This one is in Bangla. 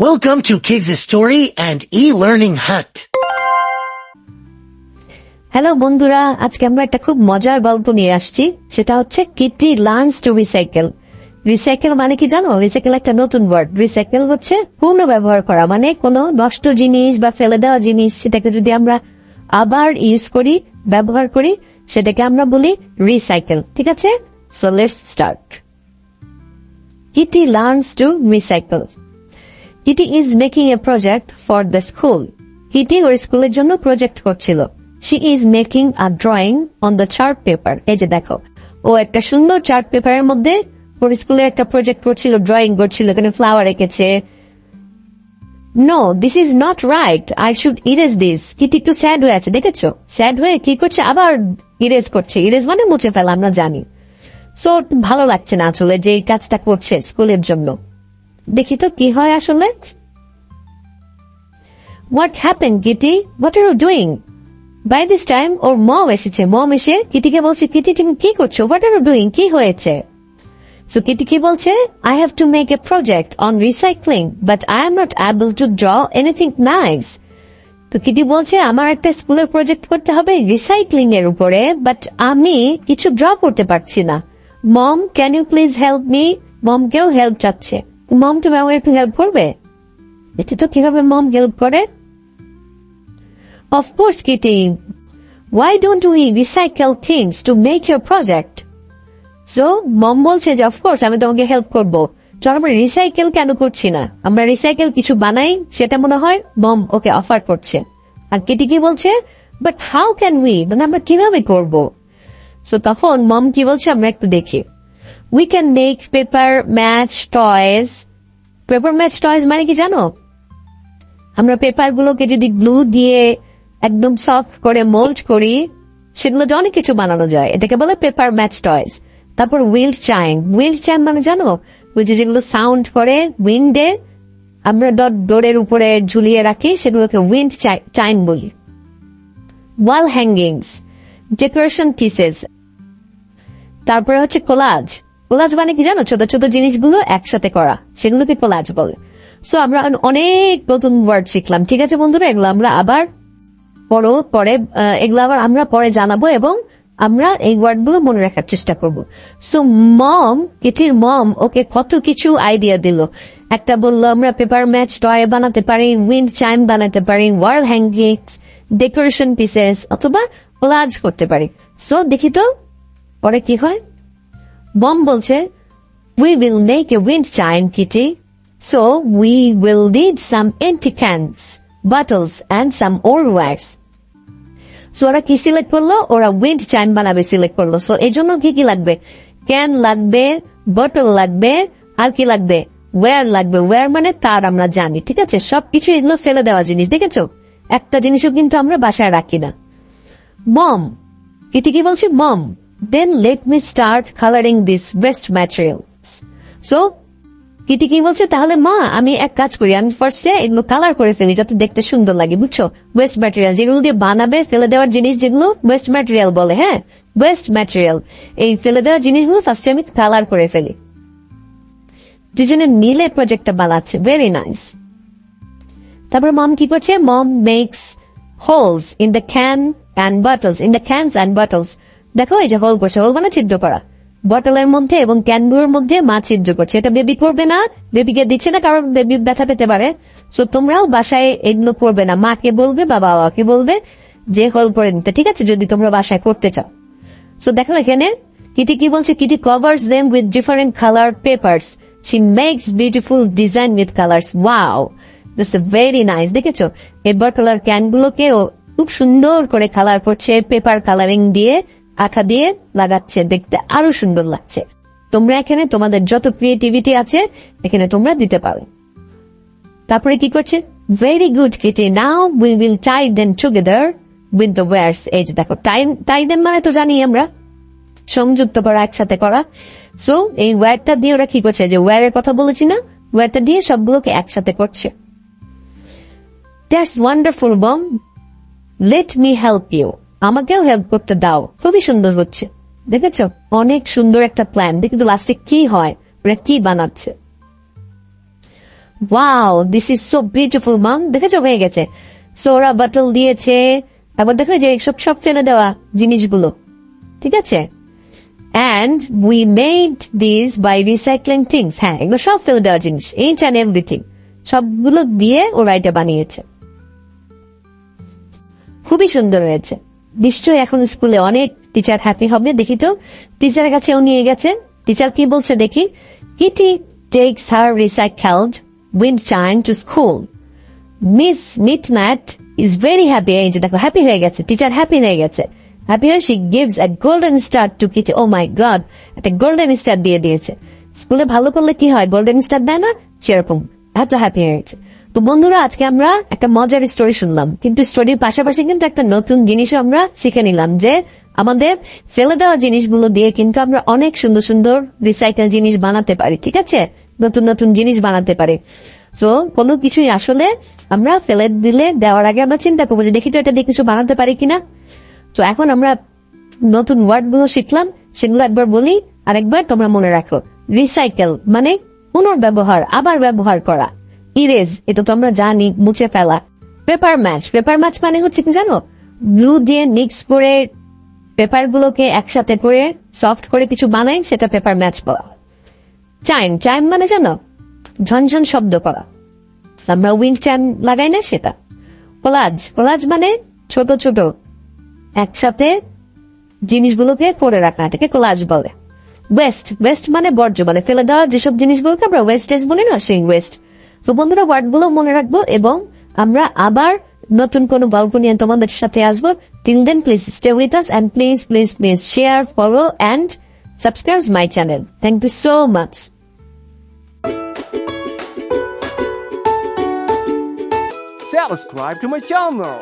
Welcome to Kids' Story and E-Learning Hut. Hello বন্ধুরা, আজকে আমরা একটা খুব মজার গল্প নিয়ে আসছি। সেটা হচ্ছে Kitty learns to recycle. Recycle মানে কি জানো? রিসাইকেল একটা নতুন ওয়ার্ড। রিসাইকেল হচ্ছে পূর্ণ ব্যবহার করা, মানে কোনো নষ্ট জিনিস বা ফেলে দেওয়া জিনিস সেটাকে যদি আমরা আবার ইউজ করি, ব্যবহার করি, সেটাকে আমরা বলি রিসাইকেল। ঠিক আছে, so let's start. Kitty learns to recycle. Kitty is making a project for the school. Kitty ওর স্কুলের জন্য প্রজেক্ট করছিল। She is making a drawing on the chart paper. এই যে দেখো, ও একটা সুন্দর চার্ট পেপারের মধ্যে ওর স্কুলে একটা প্রজেক্ট করছিল, ড্রয়িং করছিল, এখানে ফ্লাওয়ার এঁকেছে। No, this is not right, I should erase this. Kitty একটু স্যাড হয়ে আছে, দেখেছো? স্যাড হয়ে কি করছে, আবার ইরেজ করছে। ইরেজ মানে মুছে ফেলা, আমরা জানি। সো ভালো লাগছে না আসলে যে এই কাজটা করছে স্কুলের জন্য। দেখি তো কি হয় আসলে। What happened, Kitty? What are you doing? By this time, ওর মম এসেছে। মম এসে কিটিকে বলছে, কিটি তুমি কি করছো? What are you doing? কি হয়েছে? So কিটি কি বলছে? I have to make a project on recycling, but I am not able to draw anything nice. তো কিটি বলছে, আমার একটা স্কুলের প্রজেক্ট করতে হবে রিসাইক্লিং এর উপরে, বাট আমি কিছু ড্র করতে পারছি না। Mom, can you please help me? Mom কেও হেল্প চাচ্ছে। মম তুমি আমার একটু হেল্প করবে? দেখি তো কিভাবে মম হেল্প করে। Of course, Kitty. Why don't we recycle things to make your project? So, মম বলছে যে of course আমি তোমাকে হেল্প করবো। চল আমরা রিসাইকেল কেন করছি না, আমরা রিসাইকেল কিছু বানাই, সেটা মনে হয় মম ওকে অফার করছে। আর কিটি কি বলছে, বাট হাউ ক্যান উই, মানে আমরা কিভাবে করবো? সো তখন মম কি বলছে আমরা একটু দেখি। We can make paper mache toys. Paper mache toys মানে কি জানো? আমরা পেপার গুলোকে যদি গ্লু দিয়ে একদম সফট করে মোল্ড করি, সেগুলোতে অনেক কিছু বানানো যায়, এটাকে বলে পেপার ম্যাচ টয়েস। তারপর উইন্ড চাইম। উইন্ড চাইম মানে জানো? ওই যে যেগুলো সাউন্ড করে উইন্ডে, আমরা ডোরের উপরে ঝুলিয়ে রাখি, সেগুলোকে উইন্ড চাইম বলি। ওয়াল হ্যাঙ্গিংস, ডেকোরেশন পিসেস। তারপরে হচ্ছে কোলাজ। কোলাজ মানে কি জানো? ছোট ছোট জিনিসগুলো একসাথে করা, সেগুলোকে কোলাজ বলে। সো আমরা অনেক নতুন ওয়ার্ড শিখলাম। ঠিক আছে বন্ধুরা, এগুলো আমরা আবার পরে এগুলো আবার আমরা পরে জানাবো এবং আমরা এই ওয়ার্ড গুলো মনে রাখার চেষ্টা করব। সো মম, কিটির মম ওকে কত কিছু আইডিয়া দিল। একটা বললো আমরা পেপার ম্যাচ টয় বানাতে পারি, উইন্ড চাইম বানাতে পারি, ওয়াল হ্যাঙ্গিংস, ডেকোরেশন পিসেস, অথবা কোলাজ করতে পারি। সো দেখি তো পরে কি হয়। মম বলছে, we will make a wind chime, Kitty. So we will need some empty cans, bottles and some old wax. So ওরা কি সিলেক্ট করলো? ওরা উইন্ড চাইম বানাবে সিলেক্ট করলো। সো এই জন্য কি কি লাগবে? ক্যান লাগবে, বটল লাগবে, আর কি লাগবে? ওয়্যার লাগবে। ওয়্যার মানে তার, আমরা জানি। ঠিক আছে, সবকিছু এগুলো ফেলে দেওয়া জিনিস। দেখেছো, একটা জিনিসও কিন্তু আমরা বাসায় রাখি না। মম, কিটি কি বলছে? মম, then let me start coloring this waste materials. So Kitty কি বলছে, তাহলে মা আমি এক কাজ করি, আমি ফার্স্টে এগুলো কালার করে ফেলি যাতে দেখতে সুন্দর লাগে, বুঝছো? ওয়েস্ট ম্যাটেরিয়াল যেগুলো দিয়ে বানাবে, ফেলে দেওয়ার জিনিস যেগুলো ওয়েস্ট ম্যাটেরিয়াল বলে। হ্যাঁ, ওয়েস্ট ম্যাটেরিয়াল, এই ফেলে দেওয়ার জিনিসগুলো ফার্স্টে আমি কালার করে ফেলি। দুজনে মিলে প্রজেক্টটা বানাচ্ছে, ভেরি নাইস। তারপর মম কি করছে? Mom makes holes in the can and bottles, in the cans and bottles. দেখো এই যে হোল করছে, হোল মানে ছিদ্র করা। বটলের মধ্যে এবং ক্যানগুলোর মধ্যে মা ছিদ্র করছে। এটা বেবি করবে না, বেবিকে দিচ্ছে না, কারণ বেবি ব্যথা পেতে পারে। সো তোমরাও বাসায় এগুলো করবে না, মাকে বলবে বা বাবাকে বলবে যে হোল করে নিতে। ঠিক আছে, যদি তোমরা বাসায় করতে চাও। সো দেখো এখানে কিটি কি বলছে, Kitty covers them with different colour papers, she makes beautiful design with colours. Wow, this is very nice. দেখেছো, এই বটল আর ক্যানগুলোকে খুব সুন্দর করে কালার করছে, পেপার কালারিং দিয়ে, আঁকা দিয়ে লাগাচ্ছে, দেখতে আরো সুন্দর লাগছে। তোমরা এখানে তোমাদের যত ক্রিয়েটিভিটি আছে এখানে তোমরা দিতে পারো। তারপরে কি করছে? Very good Kitty, now we will tie them together with the wires. এই যে দেখো, টাই দেম মানে তো জানি আমরা, সংযুক্ত করা, একসাথে করা। সো এই ওয়্যারটা দিয়ে ওরা কি করছে, যে ওয়্যারের কথা বলেছি না, ওয়্যারটা দিয়ে সবগুলোকে একসাথে করছে। That's wonderful mom, let me help you. আমাকেও হেল্প করতে দাও। খুবই সুন্দর হচ্ছে, দেখেছো? অনেক সুন্দর একটা প্ল্যান। দেখি তো লাস্টে কি হয়, ওরা কি বানাচ্ছে। Wow, this is so beautiful mum, দেখেছো হয়ে গেছে। সো ওরা বটল দিয়েছে, তারপর দেখো যে সব ফেলে দেওয়া জিনিসগুলো, ঠিক আছে। And we made this by recycling things, হ্যাঁ এগুলো সব ফেলে দেওয়া জিনিস, এইচ অ্যান্ড এভরিথিং সবগুলো দিয়ে ওরা এটা বানিয়েছে। খুবই সুন্দর হয়েছে, নিশ্চয়ই এখন স্কুলে অনেক টিচার হ্যাপি হবে। দেখি তো টিচারের কাছেও নিয়ে গেছে, টিচার কি বলছে দেখি। Kitty takes her recycled wind chime to school, Miss Nitnat is very happy. এই যে দেখো হ্যাপি হয়ে গেছে, টিচার হ্যাপি হয়ে গেছে। হ্যাপি হয়ে she gives a golden star to Kitty. Oh my God, একটা গোল্ডেন স্টার দিয়ে দিয়েছে। স্কুলে ভালো করলে কি হয়, গোল্ডেন স্টার দেয় না, সেরকম এত হ্যাপি হয়ে গেছে। তো বন্ধুরা, আজকে আমরা একটা মজার স্টোরি শুনলাম, কিন্তু স্টোরির পাশাপাশি কিন্তু একটা নতুন জিনিসও আমরা শিখে নিলাম, যে আমাদের ফেলে দেওয়া জিনিসগুলো দিয়ে কিন্তু আমরা অনেক সুন্দর সুন্দর রিসাইকেল জিনিস বানাতে পারি, ঠিক আছে, নতুন নতুন জিনিস বানাতে পারি। তো কোনো কিছুই আসলে আমরা ফেলে দিলে দেওয়ার আগে আমরা চিন্তা করবো যে দেখি তো এটা দিয়ে কিছু বানাতে পারি কিনা। তো এখন আমরা নতুন ওয়ার্ড গুলো শিখলাম, সেগুলো একবার বলি আর একবার তোমরা মনে রাখো। রিসাইকেল মানে পুনর্ব্যবহার, আবার ব্যবহার করা। ইরেজ, এটা তো আমরা জানি, মুছে ফেলা। পেপার ম্যাচ, পেপার ম্যাচ মানে হচ্ছে কি জানো, গ্লু দিয়ে মিক্স করে পেপার গুলোকে একসাথে করে সফট করে কিছু বানাই, সেটা পেপার ম্যাচ বলা। চাইম, চাইম মানে জানো, ঝনঝন শব্দ করা, আমরা উইন্ড চাইম লাগাই না সেটা। কোলাজ, কোলাজ মানে ছোট ছোট একসাথে জিনিসগুলোকে করে রাখা, এটাকে কোলাজ বলে। ওয়েস্ট, ওয়েস্ট মানে বর্জ্য, মানে ফেলে দেওয়া যেসব জিনিসগুলোকে আমরা ওয়েস্টেজ বলি না, সেই ওয়েস্ট। তো বন্ধুরা, ওয়ার্ড গুলো মনে রাখবো এবং আমরা আবার নতুন কোনো গল্প নিয়ে তোমাদের সাথে আসবো। Till then please stay with us and please please please share, follow and subscribe my channel. Thank you so much. Subscribe to my channel.